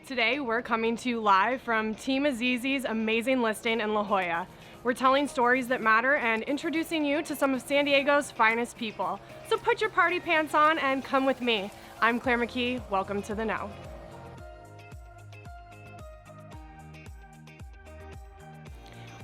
Today we're coming to you live from Team Azizi's amazing listing in La Jolla. We're telling stories that matter and introducing you to some of San Diego's finest people. So put your party pants on and come with me. I'm Claire McKee. Welcome to The Know.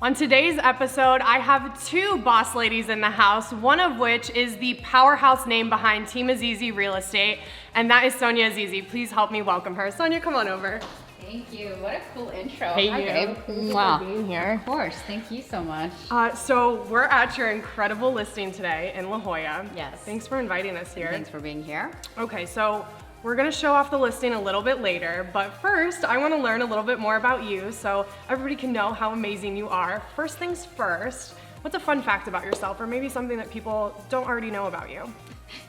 On today's episode, I have two boss ladies in the house, one of which is the powerhouse name behind Team Azizi Real Estate, and that is Sonia Azizi. Please help me welcome her. Sonia, come on over. Thank you. What a cool intro. Hey, Hi, you. babe. Thanks for being here. Of course. Thank you so much. So we're at your incredible listing today in La Jolla. Yes. Thanks for inviting us here. Thanks for being here. Okay, so we're gonna show off the listing a little bit later, but first I wanna learn a little bit more about you so everybody can know how amazing you are. First things first, what's a fun fact about yourself or maybe something that people don't already know about you?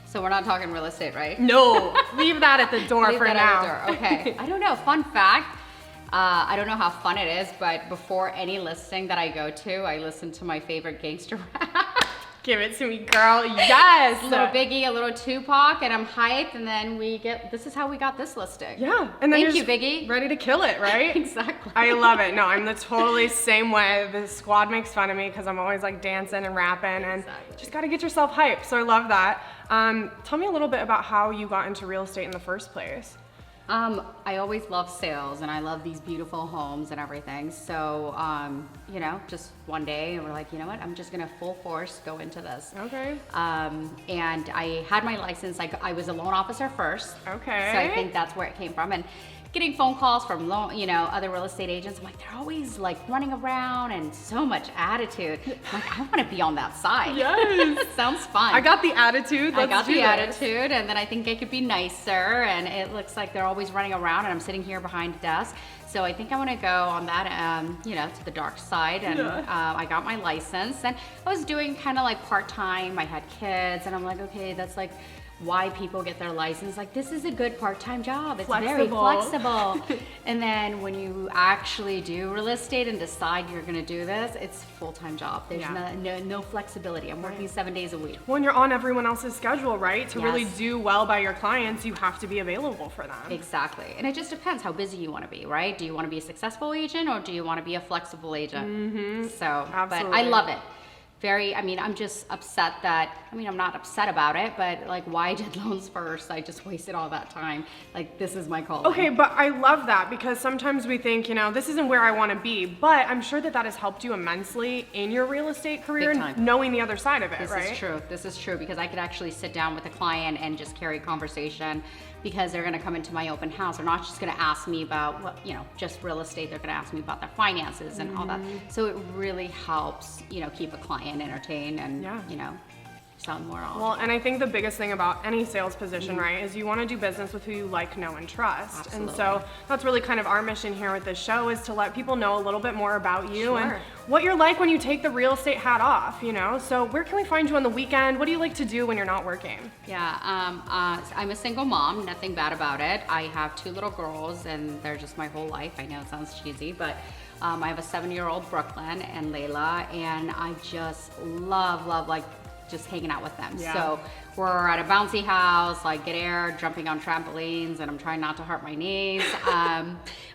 So we're not talking real estate, right? No, leave that at the door Leave for that now. at the door. Okay. I don't know. Fun fact. I don't know how fun it is, but before any listing that I go to, I listen to my favorite gangster rap. Give it to me, girl. Yes. A little Biggie, a little Tupac, and I'm hyped, and then this is how we got this listing. Yeah, and then Thank you're you, Biggie. ready to kill it, right? Exactly. I love it. No, I'm the totally same way. The squad makes fun of me because I'm always like dancing and rapping, and just got to get yourself hyped. So I love that. Tell me a little bit about how you got into real estate in the first place. I always love sales and I love these beautiful homes and everything. So, just one day we're like, you know what, I'm just gonna full force go into this. Okay. And I had my license, I was a loan officer first. Okay. So I think that's where it came from. And getting phone calls from other real estate agents, I'm like, they're always like running around and so much attitude. I'm like, I wanna be on that side. Yes. Sounds fun. I got the attitude. I got do the this. attitude, and then I think I could be nicer, and it looks like they're always running around, and I'm sitting here behind a desk. So I think I want to go on that, to the dark side, and I got my license, and I was doing kind of like part-time. I had kids, and I'm like, okay, that's like why people get their license. Like, this is a good part-time job. It's very flexible. And then when you actually do real estate and decide you're gonna do this, it's a full-time job. There's no flexibility. I'm working 7 days a week. When you're on everyone else's schedule, right? To really Yes. do well by your clients, you have to be available for them. Exactly. And it just depends how busy you want to be, right? Do you want to be a successful agent or do you want to be a flexible agent? Mm-hmm. So, Absolutely. but I love it. I'm just upset I'm not upset about it, but like, why did loans first? I just wasted all that time. Like, this is my calling. Okay, but I love that because sometimes we think, this isn't where I want to be, but I'm sure that has helped you immensely in your real estate career, Big time. knowing the other side of it, This right? is true. This is true because I could actually sit down with a client and just carry conversation because they're going to come into my open house. They're not just going to ask me about just real estate. They're going to ask me about their finances and all that. So it really helps, keep a client entertained and, sell more often. Well, and I think the biggest thing about any sales position, right, is you want to do business with who you like, know, and trust. Absolutely. And so that's really kind of our mission here with this show, is to let people know a little bit more about you and what you're like when you take the real estate hat off, So where can we find you on the weekend? What do you like to do when you're not working? Yeah, I'm a single mom, nothing bad about it. I have 2 little girls and they're just my whole life. I know it sounds cheesy, but I have a 7-year-old Brooklyn and Layla, and I just love like just hanging out with them. Yeah. So we're at a bouncy house, like get air, jumping on trampolines, and I'm trying not to hurt my knees.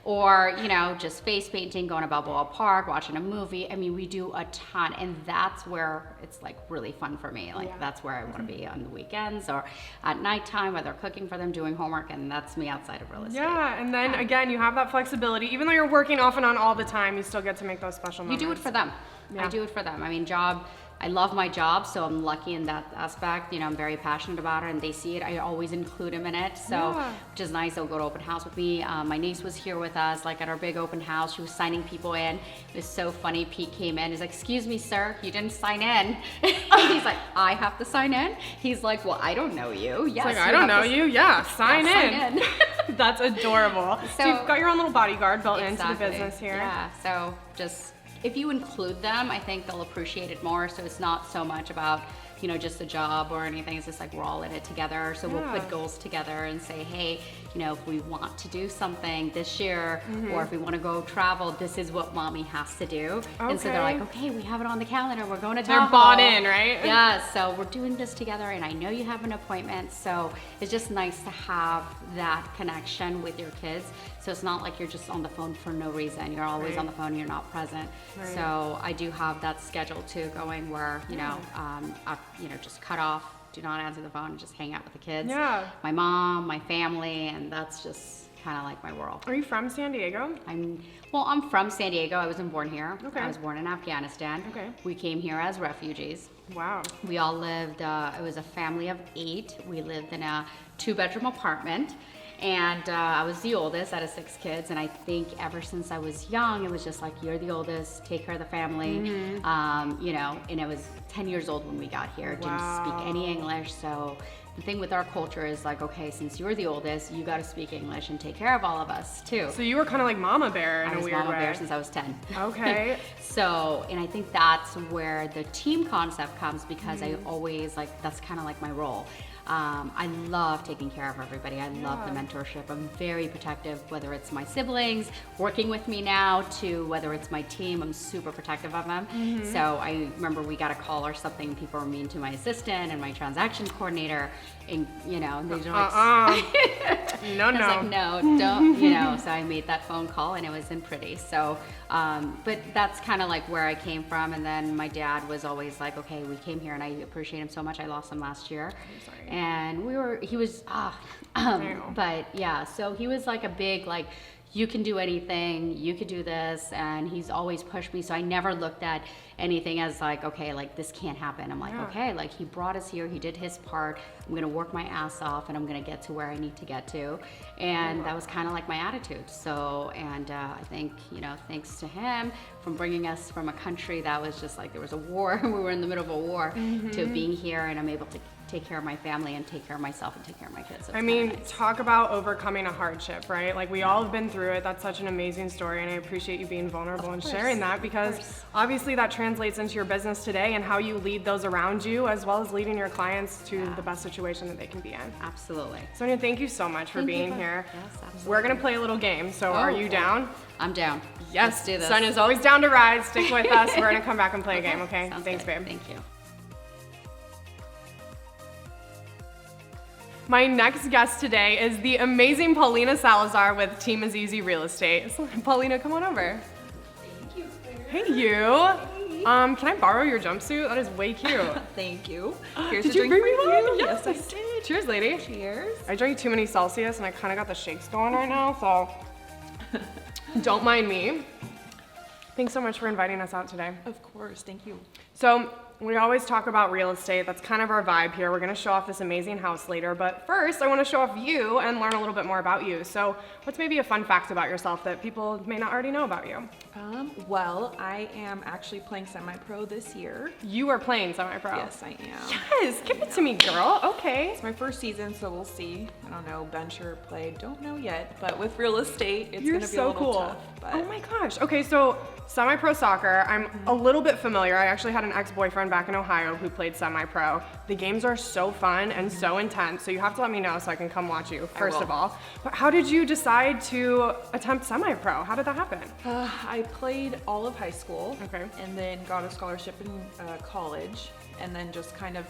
Or, just face painting, going to Balboa Park, watching a movie. I mean, we do a ton, and that's where it's like really fun for me. Like, that's where I want to be on the weekends or at nighttime, whether cooking for them, doing homework, and that's me outside of real estate. Yeah, and then again, you have that flexibility. Even though you're working off and on all the time, you still get to make those special moments. You do it for them. Yeah. I do it for them. I mean, I love my job, so I'm lucky in that aspect. I'm very passionate about it, and they see it. I always include them in it, which is nice. They'll go to open house with me. My niece was here with us, like at our big open house. She was signing people in. It was so funny. Pete came in. He's like, "Excuse me, sir, you didn't sign in." He's like, "I have to sign in?" He's like, "Well, I don't know you." Yes, it's like, I don't know you. Yeah, sign in. Sign in. That's adorable. So you've got your own little bodyguard built into the business here. Yeah, so just if you include them, I think they'll appreciate it more. So it's not so much about just a job or anything. It's just like we're all in it together. So we'll put goals together and say, hey, if we want to do something this year, or if we want to go travel, this is what mommy has to do. And so they're like, okay, we have it on the calendar. We're going to Tahoe. They're bought in, right? Yeah, so we're doing this together, and I know you have an appointment. So it's just nice to have that connection with your kids. So it's not like you're just on the phone for no reason. You're always on the phone, you're not present. So I do have that schedule too going where, I, just cut off, do not answer the phone, and just hang out with the kids. Yeah. My mom, my family, and that's just kind of like my world. Are you from San Diego? I'm from San Diego. I wasn't born here. Okay. I was born in Afghanistan. Okay. We came here as refugees. Wow. We all lived, it was a family of 8. We lived in a 2-bedroom apartment. And I was the oldest out of 6 kids, and I think ever since I was young, it was just like, you're the oldest, take care of the family, and I was 10 years old when we got here, didn't speak any English, so the thing with our culture is like, okay, since you're the oldest, you got to speak English and take care of all of us too. So you were kind of like mama bear in a weird way. I was mama bear since I was 10. Okay. So, and I think that's where the team concept comes, because I always that's kind of like my role. I love taking care of everybody. I love the mentorship. I'm very protective, whether it's my siblings working with me now to whether it's my team. I'm super protective of them. So I remember we got a call or something. People were mean to my assistant and my transaction coordinator, and they don't No, I was like, no, don't, so I made that phone call, and it wasn't pretty. So, but that's kind of like where I came from. And then my dad was always like, okay, we came here, and I appreciate him so much. I lost him last year. I'm sorry. And he was, but yeah, so he was like a big, like, you can do anything, you could do this, and he's always pushed me. So I never looked at anything as like, okay, like this can't happen. I'm like, okay, like he brought us here, he did his part, I'm gonna work my ass off, and I'm gonna get to where I need to get to. And that was kind of like my attitude. So, and I think, thanks to him from bringing us from a country that was just like, there was a war, we were in the middle of a war, to being here, and I'm able to take care of my family and take care of myself and take care of my kids. So nice. Talk about overcoming a hardship, right? Like we all have been through it. That's such an amazing story, and I appreciate you being vulnerable and sharing that, because obviously that translates into your business today and how you lead those around you, as well as leading your clients to the best situation that they can be in. Absolutely. Sonia, thank you so much for being here. Yes, absolutely. We're gonna play a little game, so are you down? I'm down. Yes, Let's do this. Sonia's always down to ride. Stick with us. We're gonna come back and play a game, okay? Sounds Thanks, good. babe. Thank you. My next guest today is the amazing Paulina Salazar with Team Azizi Real Estate. So, Paulina, come on over. Thank you. Hey, you. Can I borrow your jumpsuit? That is way cute. Thank you. Here's Did a you drink bring for me one? you. Yes, Yes, I did. Cheers, lady. Cheers. I drank too many Celsius and I kind of got the shakes going right now, so don't mind me. Thanks so much for inviting us out today. Of course. Thank you. So we always talk about real estate. That's kind of our vibe here. We're gonna show off this amazing house later, but first I wanna show off you and learn a little bit more about you. So what's maybe a fun fact about yourself that people may not already know about you? Well, I am actually playing semi-pro this year. You are playing semi-pro. Yes, I am. Yes, give it to me, girl. Okay. It's my first season, so we'll see. I don't know, bench or play, don't know yet. But with real estate, it's You're gonna be so a little cool. tough. But Oh my gosh. Okay, so semi-pro soccer, I'm a little bit familiar. I actually had an ex-boyfriend back in Ohio who played semi-pro. The games are so fun and so intense, so you have to let me know so I can come watch you, first will. of all. But how did you decide to attempt semi-pro? How did that happen? I played all of high school. Okay. And then got a scholarship in college. And then just kind of,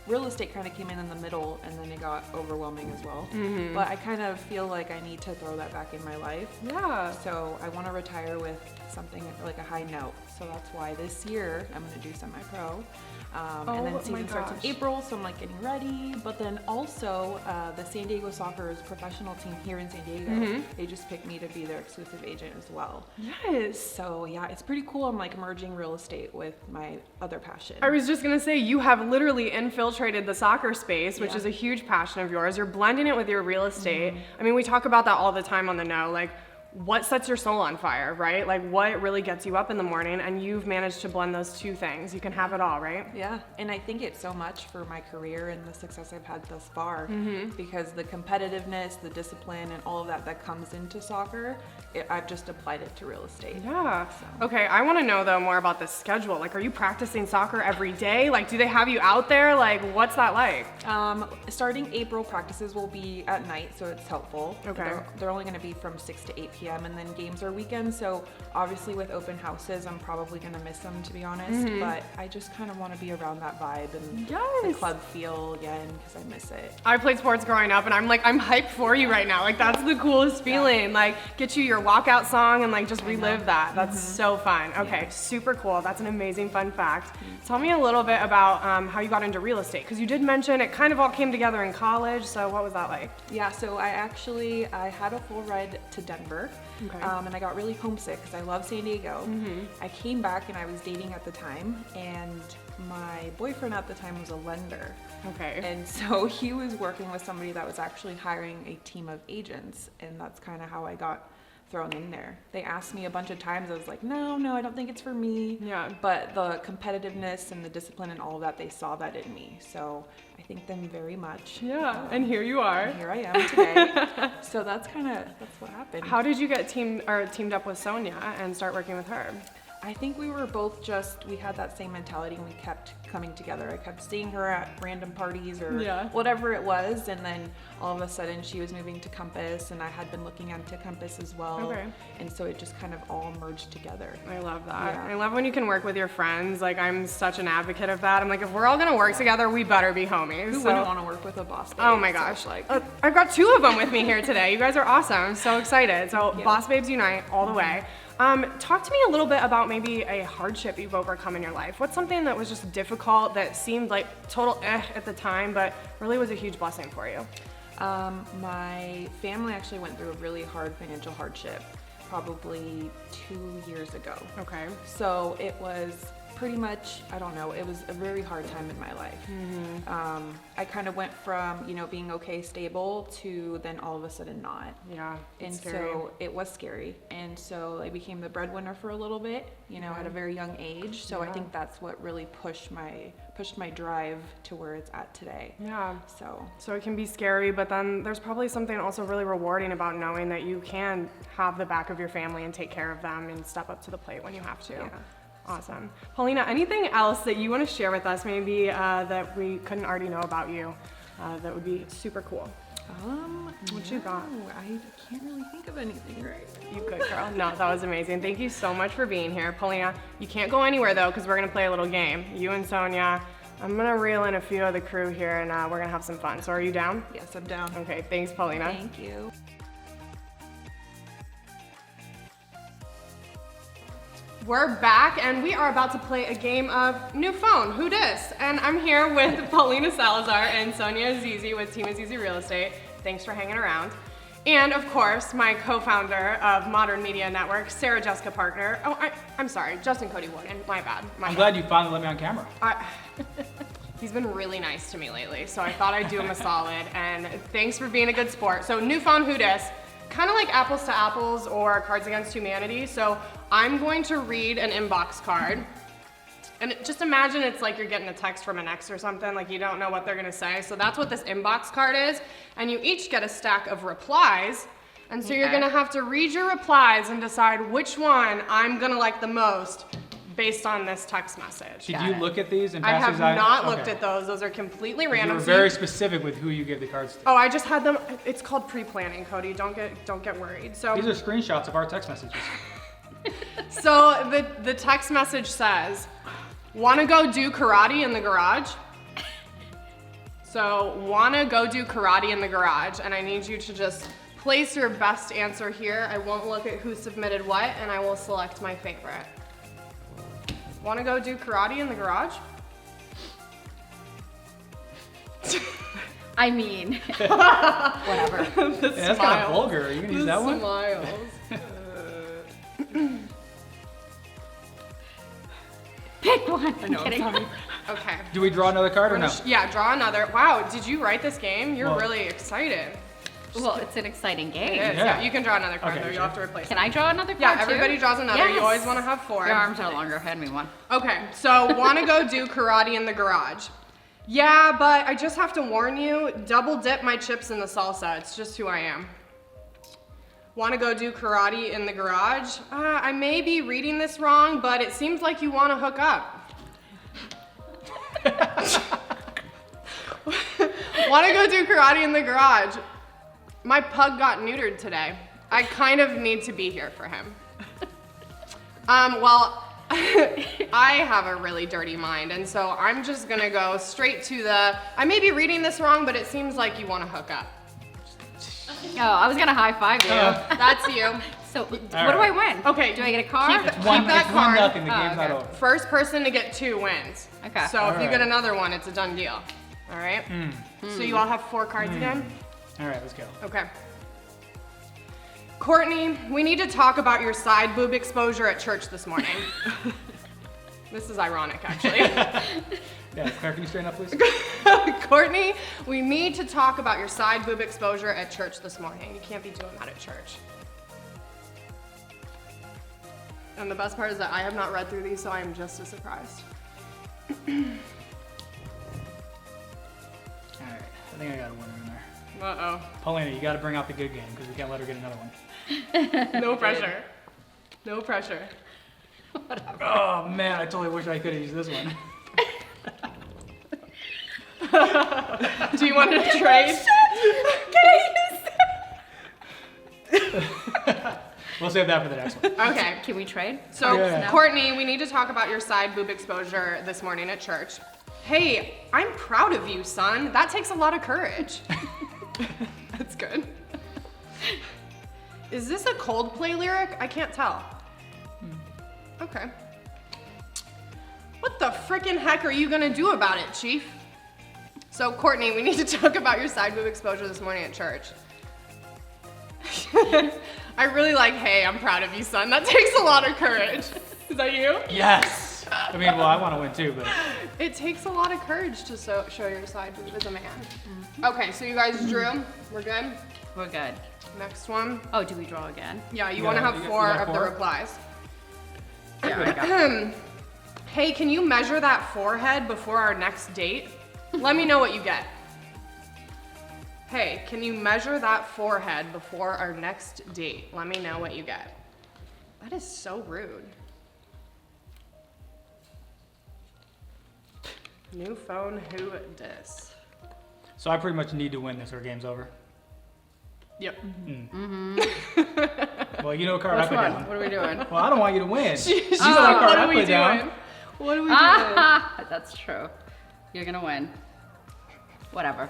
real estate kind of came in the middle, and then it got overwhelming as well. But I kind of feel like I need to throw that back in my life. Yeah. So I want to retire with something like a high note. So that's why this year I'm going to do semi-pro. And Oh then my season starts in gosh. April, so I'm like getting ready. But then also the San Diego Soccer's professional team here in San Diego, they just picked me to be their exclusive agent as well. Yes. So yeah, it's pretty cool. I'm like merging real estate with my other passion. I was just gonna say, you have literally infiltrated the soccer space, which Yeah. is a huge passion of yours. You're blending it with your real estate. I mean, we talk about that all the time on the know. Like, what sets your soul on fire, right? Like what really gets you up in the morning, and you've managed to blend those two things. You can have it all, right? Yeah, and I think it's so much for my career and the success I've had thus far, because the competitiveness, the discipline, and all of that comes into soccer, I've just applied it to real estate. Yeah. So. Okay, I want to know though more about the schedule. Like, are you practicing soccer every day? Like, do they have you out there? Like, what's that like? Starting April, practices will be at night, so it's helpful. Okay. They're only going to be from 6 to 8 p.m. and then games are weekends. So obviously with open houses, I'm probably going to miss them, to be honest. But I just kind of want to be around that vibe and the club feel again, because I miss it. I played sports growing up, and I'm hyped for you right now. Like, that's the coolest feeling. Like, get you your walkout song and like just relive that. That's so fun. Okay, super cool. That's an amazing fun fact. Tell me a little bit about how you got into real estate, because you did mention it kind of all came together in college. So what was that like? Yeah, so I had a full ride to Denver, and I got really homesick because I love San Diego. I came back and I was dating at the time, and my boyfriend at the time was a lender. Okay. And so he was working with somebody that was actually hiring a team of agents, and that's kind of how I got thrown in there. They asked me a bunch of times. I was like, no, I don't think it's for me. Yeah. But the competitiveness and the discipline and all of that, they saw that in me. So I thank them very much. Yeah, and here you are. And here I am today. So that's what happened. How did you get teamed up with Sonia and start working with her? I think we were both we had that same mentality, and we kept coming together. I kept seeing her at random parties or whatever it was, and then all of a sudden she was moving to Compass, and I had been looking into Compass as well. Okay. And so it just kind of all merged together. I love that. Yeah. I love when you can work with your friends. Like, I'm such an advocate of that. I'm like, if we're all gonna work together, we better be homies. Who wouldn't want to work with a boss babe? Oh my gosh. So, I've got two of them with me here today. You guys are awesome. I'm so excited. So Boss Babes Unite all the way. Talk to me a little bit about maybe a hardship you've overcome in your life. What's something that was just difficult that seemed like total at the time, but really was a huge blessing for you? My family actually went through a really hard financial hardship probably 2 years ago. Okay. So it was pretty much, I don't know, it was a very hard time in my life. I kind of went from, being okay, stable, to then all of a sudden not. Yeah, And scary. so it was scary. And so I became the breadwinner for a little bit, at a very young age. So I think that's what really pushed my drive to where it's at today. Yeah. So it can be scary, but then there's probably something also really rewarding about knowing that you can have the back of your family and take care of them and step up to the plate when you have to. Yeah. Awesome. Paulina, anything else that you want to share with us maybe that we couldn't already know about you that would be super cool? What you got? I can't really think of anything right now. You good girl. No, that was amazing. Thank you so much for being here. Paulina, you can't go anywhere though, because we're going to play a little game. You and Sonia. I'm going to reel in a few of the crew here, and we're going to have some fun. So are you down? Yes, I'm down. Okay, thanks, Paulina. Thank you. We're back, and we are about to play a game of New Phone, Who Dis? And I'm here with Paulina Salazar and Sonia Azizi with Team Azizi Real Estate. Thanks for hanging around. And of course, my co-founder of Modern Media Network, Sarah Jessica Partner. Oh, I'm sorry, Justin Cody Warden. My bad. I'm glad you finally let me on camera. He's been really nice to me lately, so I thought I'd do him a solid. And thanks for being a good sport. So New Phone, Who Dis? Kind of like Apples to Apples or Cards Against Humanity. So I'm going to read an inbox card. And just imagine it's like you're getting a text from an ex or something, like you don't know what they're gonna say. So that's what this inbox card is. And you each get a stack of replies. And so you're gonna have to read your replies and decide which one I'm gonna like the most based on this text message. Did you look at these and I pass have these out? not looked at those. Those are completely You random. were So very specific with who you give the cards to. Oh, I just had them. It's called pre-planning, Cody. Don't get worried. So These are screenshots of our text messages. So the text message says, "Wanna go do karate in the garage?" So wanna go do karate in the garage, and I need you to just place your best answer here. I won't look at who submitted what, and I will select my favorite. Wanna go do karate in the garage? I mean, whatever. The Yeah, that's kind of vulgar. Are you gonna use that one? Smiles. Pick one. I know, I'm kidding. sorry. Okay. Do we draw another card or no? Yeah, draw another. Wow, did you write this game? You're Well- really excited. Well, it's an exciting game. It is. Yeah. Yeah, you can draw another card Okay, though. sure. You'll have to replace Can it. I draw another card Yeah, too? everybody draws another. You Yes. always want to have 4. Your arms are longer. Hand me one. Okay, so want to go do karate in the garage. Yeah, but I just have to warn you, double dip my chips in the salsa. It's just who I am. Want to go do karate in the garage? I may be reading this wrong, but it seems like you want to hook up. Want to go do karate in the garage? My pug got neutered today. I kind of need to be here for him. Well, I have a really dirty mind, and so I'm just gonna go straight to I may be reading this wrong, but it seems like you want to hook up. Oh, I was gonna high five you. That's you. So, what do right. I win? Okay, Do I get a card? keep It's one, that it's card. 1-0. The game's okay. not over. First person to get 2 wins. Okay. So if you get Alright. another one, it's a done deal. All right? So you all have 4 cards again? All right, let's go. Okay. Courtney, we need to talk about your side boob exposure at church this morning. This is ironic, actually. Yeah, Claire, can you straighten up, please? Courtney, we need to talk about your side boob exposure at church this morning. You can't be doing that at church. And the best part is that I have not read through these, so I am just as surprised. All right, I think I got a winner in there. Uh-oh. Paulina, you got to bring out the good game because we can't let her get another one. No pressure. No pressure. Oh man, I totally wish I could have used this one. Do you want to trade? We'll save that for the next one. Okay. Can we trade? So, Yeah. Courtney, we need to talk about your side boob exposure this morning at church. Hey, I'm proud of you, son. That takes a lot of courage. That's good. Is this a Coldplay lyric? I can't tell. Okay. What the frickin' heck are you gonna do about it, Chief? So, Courtney, we need to talk about your side boob exposure this morning at church. I really like, hey, I'm proud of you, son. That takes a lot of courage. Is that you? Yes. I mean, well, I want to win too, but It takes a lot of courage to show your side boob as a man. Okay, so you guys drew. We're good? We're good. Next one. Oh, do we draw again? Yeah, you Yeah, want to have you 4 got of the 4? replies. Yeah, I got Hey, can you measure that forehead before our next date? Let me know what you get. Hey, can you measure that forehead before our next date? Let me know what you get. That is so rude. New phone, who dis? so I pretty much need to win this or game's over. Yep. Well, you know what card I Which put one? down. What are we doing? Well, I don't want you to win. She's know like, what card what I are we put down. doing? What are we doing? Ah, that's true. You're gonna win. Whatever.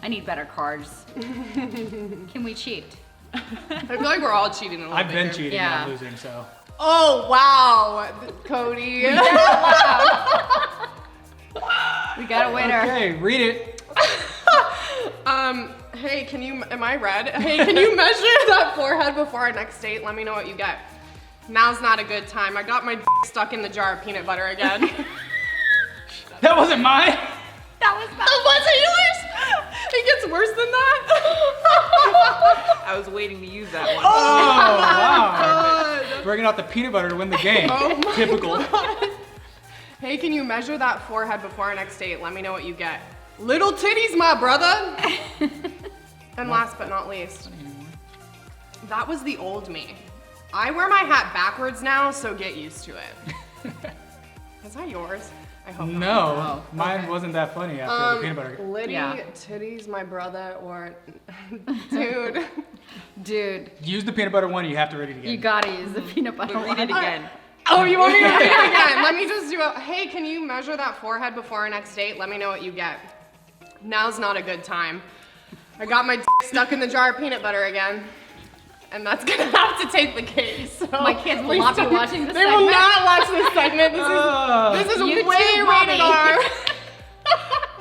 I need better cards. Can we cheat? I feel like we're all cheating a little I've bit been here. cheating Yeah. and I'm losing, so. Oh, wow, Cody. We got a winner. Okay, read it. Hey, am I red? Hey, can you measure that forehead before our next date? Let me know what you get. Now's not a good time. I got my stuck in the jar of peanut butter again. That wasn't mine. That was That wasn't yours? It gets worse than that? I was waiting to use that one. Oh, wow. God. Bringing out the peanut butter to win the game. Oh my Typical. God. Hey, can you measure that forehead before our next date? Let me know what you get. Little titties, my brother. And last but not least, that was the old me. I wear my hat backwards now, so get used to it. Is that yours? I hope not. No, mine wasn't that funny after the peanut butter. Liddy, Yeah. titties, my brother, or dude. Dude, Use the peanut butter one, you have to read it again. you gotta use the peanut butter But read one. it again. Oh, you want me to read it again? Let me just do it. Hey, can you measure that forehead before our next date? Let me know what you get. Now's not a good time. I got my stuck in the jar of peanut butter again. And that's gonna have to take the case. So My kids will please not be don't- watching this They will segment. not watch this segment. This is YouTube way money. rated R.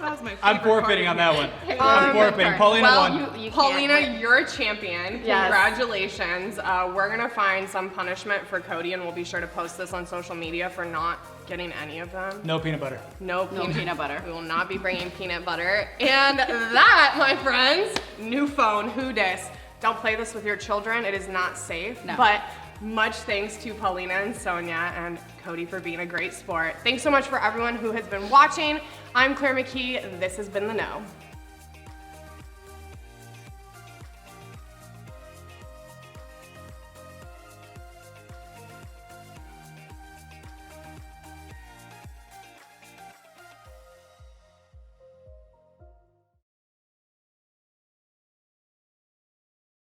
That's my favorite I'm forfeiting part on that one. I'm forfeiting. Paulina well, won. You can't Paulina, win. you're a champion. Yes. Congratulations. We're gonna find some punishment for Cody, and we'll be sure to post this on social media for not getting any of them. No peanut butter. No peanut butter. We will not be bringing peanut butter. And that, my friends, new phone, who dis? Don't play this with your children. It is not safe. No. But much thanks to Paulina and Sonia and Cody for being a great sport. Thanks so much for everyone who has been watching. I'm Claire McKee. This has been The Know.